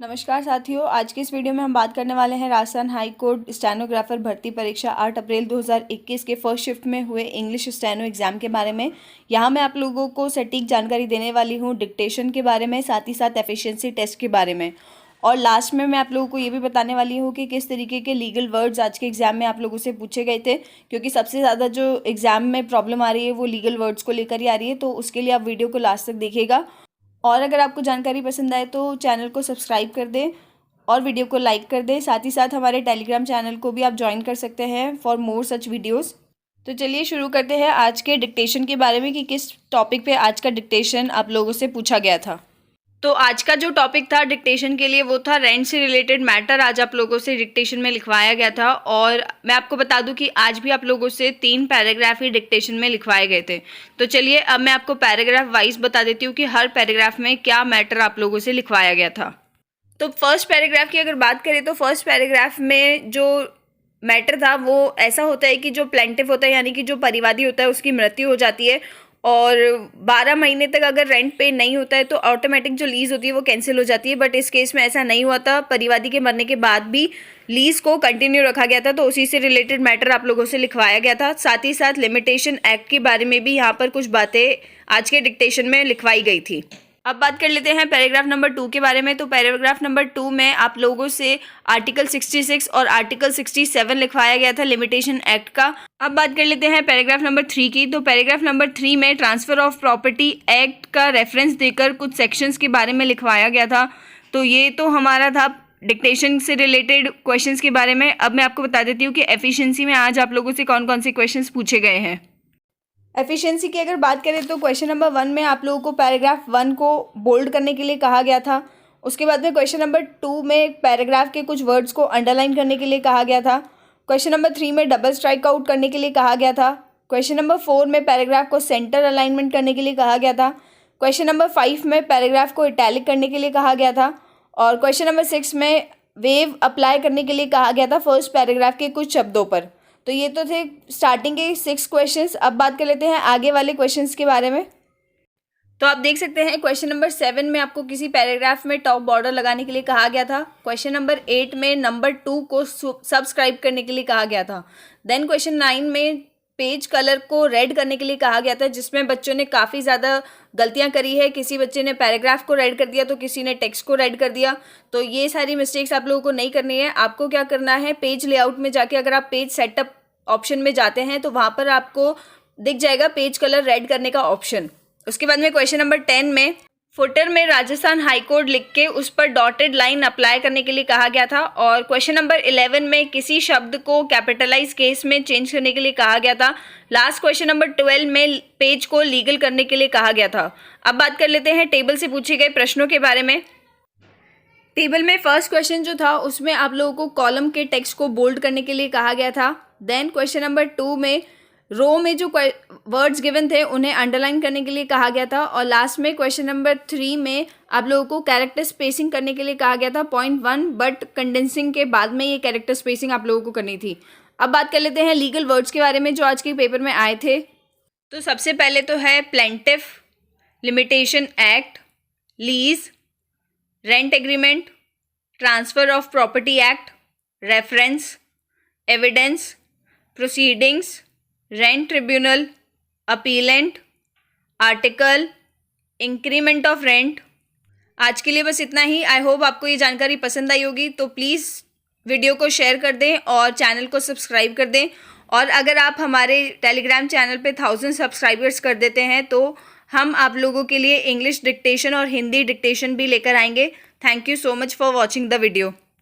नमस्कार साथियों, आज की इस वीडियो में हम बात करने वाले हैं राजस्थान हाई कोर्ट स्टेनोग्राफर भर्ती परीक्षा 8 अप्रैल 2021 के फर्स्ट शिफ्ट में हुए इंग्लिश स्टेनो एग्जाम के बारे में। यहाँ मैं आप लोगों को सटीक जानकारी देने वाली हूँ डिक्टेशन के बारे में, साथ ही साथ एफिशिएंसी टेस्ट के बारे में। और लास्ट में मैं आप लोगों को ये भी बताने वाली हूँ कि किस तरीके के लीगल वर्ड्स आज के एग्जाम में आप लोगों से पूछे गए थे, क्योंकि सबसे ज़्यादा जो एग्जाम में प्रॉब्लम आ रही है वो लीगल वर्ड्स को लेकर ही आ रही है। तो उसके लिए आप वीडियो को लास्ट तक देखिएगा। और अगर आपको जानकारी पसंद आए तो चैनल को सब्सक्राइब कर दें और वीडियो को लाइक कर दें। साथ ही साथ हमारे टेलीग्राम चैनल को भी आप ज्वाइन कर सकते हैं फॉर मोर सच वीडियोस। तो चलिए शुरू करते हैं आज के डिक्टेशन के बारे में कि किस टॉपिक पे आज का डिक्टेशन आप लोगों से पूछा गया था। तो आज का जो टॉपिक था डिक्टेशन के लिए वो था रेंट से रिलेटेड मैटर। आज आप लोगों से डिक्टेशन में लिखवाया गया था और मैं आपको बता दूं कि आज भी आप लोगों से 3 पैराग्राफ ही डिक्टेशन में लिखवाए गए थे। तो चलिए अब मैं आपको पैराग्राफ वाइज बता देती हूँ कि हर पैराग्राफ में क्या मैटर आप लोगों से लिखवाया गया था। तो फर्स्ट पैराग्राफ की अगर बात करें तो फर्स्ट पैराग्राफ में जो मैटर था वो ऐसा होता है कि जो प्लेंटिफ होता है यानी कि जो परिवादी होता है उसकी मृत्यु हो जाती है और 12 महीने तक अगर रेंट पे नहीं होता है तो ऑटोमेटिक जो लीज़ होती है वो कैंसिल हो जाती है। बट इस केस में ऐसा नहीं हुआ था, परिवादी के मरने के बाद भी लीज़ को कंटिन्यू रखा गया था। तो उसी से रिलेटेड मैटर आप लोगों से लिखवाया गया था। साथ ही साथ लिमिटेशन एक्ट के बारे में भी यहाँ पर कुछ बातें आज के डिक्टेशन में लिखवाई गई थी। अब बात कर लेते हैं पैराग्राफ नंबर 2 के बारे में। तो पैराग्राफ नंबर 2 में आप लोगों से आर्टिकल 66 और आर्टिकल 67 लिखवाया गया था लिमिटेशन एक्ट का। अब बात कर लेते हैं पैराग्राफ नंबर 3 की। तो पैराग्राफ नंबर 3 में ट्रांसफ़र ऑफ प्रॉपर्टी एक्ट का रेफरेंस देकर कुछ सेक्शंस के बारे में लिखवाया गया था। तो ये तो हमारा था डिक्टेशन से रिलेटेड क्वेश्चंस के बारे में। अब मैं आपको बता देती हूँ कि एफिशिएंसी में आज आप लोगों से कौन कौन से क्वेश्चंस पूछे गए हैं। एफिशिएंसी की अगर बात करें तो क्वेश्चन नंबर 1 में आप लोगों को पैराग्राफ 1 को बोल्ड करने के लिए कहा गया था। उसके बाद में क्वेश्चन नंबर 2 में पैराग्राफ के कुछ वर्ड्स को अंडरलाइन करने के लिए कहा गया था। क्वेश्चन नंबर 3 में डबल स्ट्राइक आउट करने के लिए कहा गया था। क्वेश्चन नंबर 4 में पैराग्राफ को सेंटर अलाइनमेंट करने के लिए कहा गया था। क्वेश्चन नंबर 5 में पैराग्राफ को इटैलिक करने के लिए कहा गया था। और क्वेश्चन नंबर 6 में वेव अप्लाई करने के लिए कहा गया था फर्स्ट पैराग्राफ के कुछ शब्दों पर। तो ये तो थे स्टार्टिंग के 6 क्वेश्चंस। अब बात कर लेते हैं आगे वाले क्वेश्चंस के बारे में। तो आप देख सकते हैं क्वेश्चन नंबर 7 में आपको किसी पैराग्राफ में टॉप बॉर्डर लगाने के लिए कहा गया था। क्वेश्चन नंबर 8 में नंबर 2 को सब्सक्राइब करने के लिए कहा गया था। देन क्वेश्चन 9 में पेज कलर को रेड करने के लिए कहा गया था, जिसमें बच्चों ने काफ़ी ज़्यादा गलतियां करी है। किसी बच्चे ने पैराग्राफ को रेड कर दिया तो किसी ने टेक्स्ट को रेड कर दिया। तो ये सारी मिस्टेक्स आप लोगों को नहीं करनी है। आपको क्या करना है, पेज लेआउट में जाके अगर आप पेज सेटअप ऑप्शन में जाते हैं तो वहाँ पर आपको दिख जाएगा पेज कलर रेड करने का ऑप्शन। उसके बाद में क्वेश्चन नंबर 10 में फुटर में राजस्थान हाई कोर्ट लिख के उस पर डॉटेड लाइन अप्लाई करने के लिए कहा गया था। और क्वेश्चन नंबर 11 में किसी शब्द को कैपिटलाइज केस में चेंज करने के लिए कहा गया था। लास्ट क्वेश्चन नंबर 12 में पेज को लीगल करने के लिए कहा गया था। अब बात कर लेते हैं टेबल से पूछे गए प्रश्नों के बारे में। टेबल में फर्स्ट क्वेश्चन जो था उसमें आप लोगों को कॉलम के टेक्स्ट को बोल्ड करने के लिए कहा गया था। देन क्वेश्चन नंबर 2 में रो में जो वर्ड्स गिवन थे उन्हें अंडरलाइन करने के लिए कहा गया था। और लास्ट में क्वेश्चन नंबर 3 में आप लोगों को कैरेक्टर स्पेसिंग करने के लिए कहा गया था पॉइंट 1, बट कंडेंसिंग के बाद में ये कैरेक्टर स्पेसिंग आप लोगों को करनी थी। अब बात कर लेते हैं लीगल वर्ड्स के बारे में जो आज के पेपर में आए थे। तो सबसे पहले तो है plaintiff, limitation act, lease, rent agreement, transfer of property act, reference, evidence, proceedings, rent tribunal, appellate, article, increment of rent. आज के लिए बस इतना ही। आई होप आपको ये जानकारी पसंद आई होगी। तो प्लीज़ वीडियो को शेयर कर दें और चैनल को सब्सक्राइब कर दें। और अगर आप हमारे टेलीग्राम चैनल पे 1000 सब्सक्राइबर्स कर देते हैं तो हम आप लोगों के लिए इंग्लिश डिक्टेशन और हिंदी डिक्टेशन भी लेकर आएंगे। Thank you so much for watching the video.